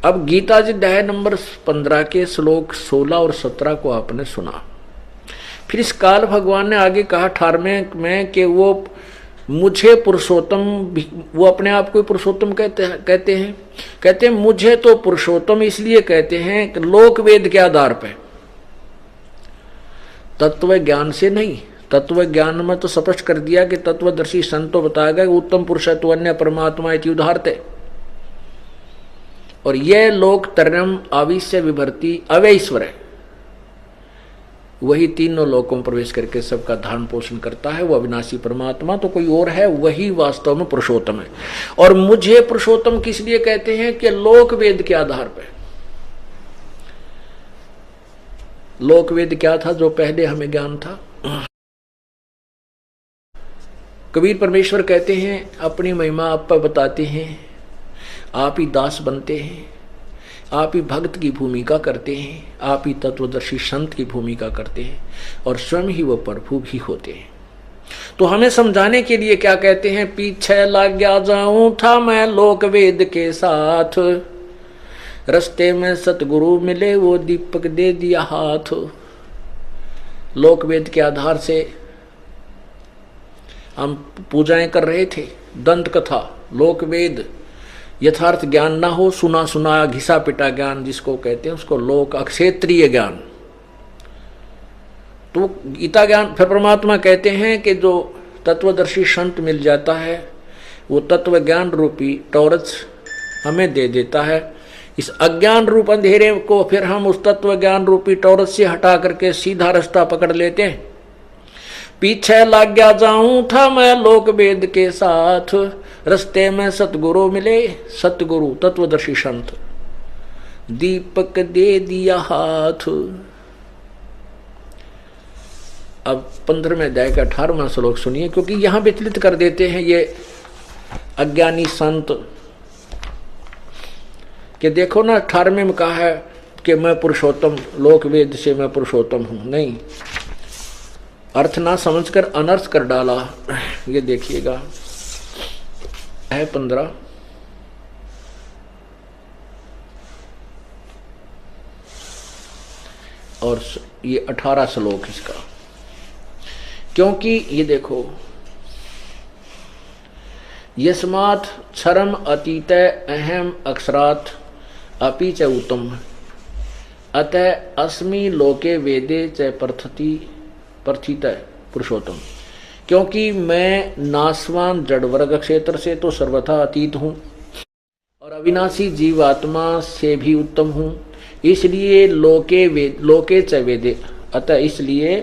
अब गीता जी अध्याय नंबर 15 के श्लोक 16 और 17 को आपने सुना। फिर इस काल भगवान ने आगे कहा 18वें में कि वो मुझे पुरुषोत्तम, वो अपने आप को पुरुषोत्तम कहते हैं मुझे तो पुरुषोत्तम इसलिए कहते हैं कि लोक वेद के आधार पर, तत्व ज्ञान से नहीं। तत्व ज्ञान में तो स्पष्ट कर दिया कि तत्वदर्शी संत तो बताया गया उत्तम पुरुष तो अन्य परमात्मा इति उदाहरते। और यह लोक तरम आविश्य विभर्ति अवैश्वर है, वही तीनों लोकों में प्रवेश करके सबका धारण पोषण करता है। वो अविनाशी परमात्मा तो कोई और है, वही वास्तव में पुरुषोत्तम है। और मुझे पुरुषोत्तम किस लिए कहते हैं कि लोक वेद के आधार पर। लोक वेद क्या था जो पहले हमें ज्ञान था? कबीर परमेश्वर कहते हैं अपनी महिमा आप पर बताते हैं, आप ही दास बनते हैं, आप ही भक्त की भूमिका करते हैं, आप ही तत्वदर्शी संत की भूमिका करते हैं और स्वयं ही वो प्रभु भी होते हैं। तो हमें समझाने के लिए क्या कहते हैं, पीछे लग गया जाऊं था मैं लोक वेद के साथ, रस्ते में सतगुरु मिले वो दीपक दे दिया हाथ। लोक वेद के आधार से हम पूजाएं कर रहे थे, दंत कथा, लोक वेद, यथार्थ ज्ञान ना हो, सुना सुनाया घिसा पिटा ज्ञान जिसको कहते हैं उसको लोक अक्षेत्रीय ज्ञान। तो गीता ज्ञान फिर परमात्मा कहते हैं कि जो तत्वदर्शी संत मिल जाता है वो तत्व ज्ञान रूपी टॉर्च हमें दे देता है। इस अज्ञान रूप अंधेरे को फिर हम उस तत्व ज्ञान रूपी टॉर्च से हटा करके सीधा रास्ता पकड़ लेते हैं। पीछे लग गया जाऊं था मैं लोक वेद के साथ, रस्ते में सतगुरु मिले, सतगुरु तत्वदर्शी संत, दीपक दे दिया हाथ। अब 15वें अध्याय का 18वां श्लोक सुनिए, क्योंकि यहां विचलित कर देते हैं ये अज्ञानी संत कि देखो ना 18वें में कहा है कि मैं पुरुषोत्तम, लोक वेद से मैं पुरुषोत्तम हूं। नहीं, अर्थ ना समझकर अनर्थ कर डाला। ये देखिएगा है 15 और ये 18 श्लोक इसका। क्योंकि ये देखो, यस्मात् क्षरम अतीत अहम अक्षरात् अपि च उत्तम, अतः अस्मि लोके वेदे च प्रथित पुरुषोत्तम। क्योंकि मैं नासवान जड़ वर्ग क्षेत्र से तो सर्वथा अतीत हूँ और अविनाशी जीवात्मा से भी उत्तम हूँ, इसलिए लोके च वेदे, अतः इसलिए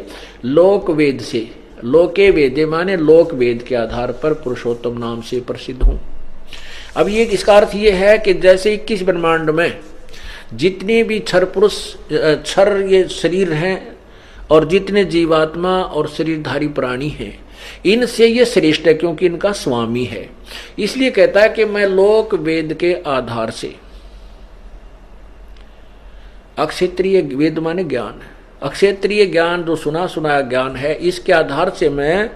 लोक वेद से, लोके वेदे माने लोक वेद के आधार पर पुरुषोत्तम नाम से प्रसिद्ध हूँ। अब ये इसका अर्थ ये है कि जैसे 21 ब्रह्मांड में जितने भी क्षर ये शरीर हैं और जितने जीवात्मा और शरीरधारी प्राणी हैं, इनसे ये श्रेष्ठ है क्योंकि इनका स्वामी है। इसलिए कहता है कि मैं लोक वेद के आधार से, अक्षेत्रीय वेद माने ज्ञान, अक्षेत्रीय ज्ञान जो सुना सुनाया ज्ञान है, इसके आधार से मैं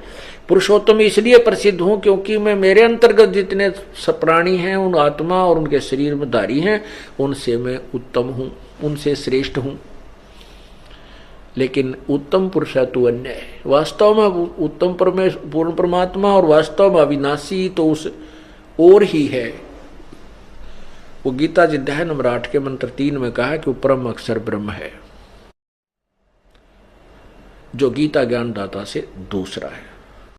पुरुषोत्तम इसलिए प्रसिद्ध हूं क्योंकि मैं मेरे अंतर्गत जितने प्राणी हैं, उन आत्मा और उनके शरीर में धारी हैं, उनसे मैं उत्तम हूं, उनसे श्रेष्ठ हूं। लेकिन उत्तम पुरुष तो अन्य है, वास्तव में उत्तम पूर्ण परमात्मा और वास्तव में अविनाशी तो उस और ही है। वो गीता जी अध्याय नंबर 8 के मंत्र 3 में कहा है कि वो परम अक्षर ब्रह्म है जो गीता ज्ञान दाता से दूसरा है।